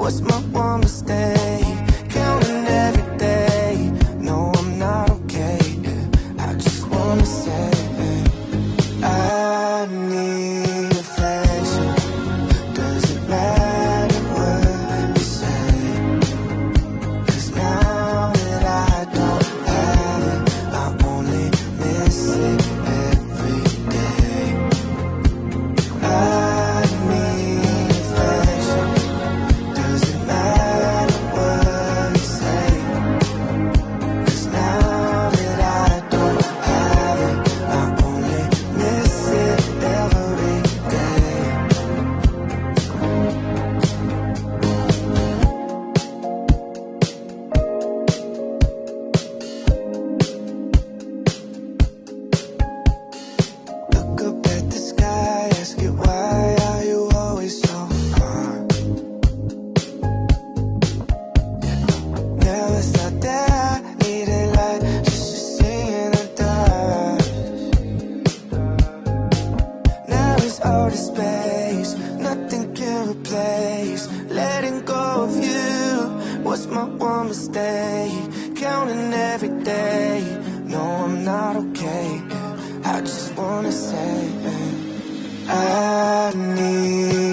What's my one mistake? Counting every day. No, I'm not okay. Yeah. I just wanna say I need affection. Doesn't matter what you say, 'cause now that I don't have it, I only miss it every day. I need affection. Doesn't matter what you say, 'cause now that I don't have it, I only miss it every day. Look up at the sky, ask it why are you always so far? Never thought that I needed light just to see in the dark. Now it's all the space, nothing can replace letting go of you. What's my one mistake? Counting every day. No, I'm not okay. I just wanna say I need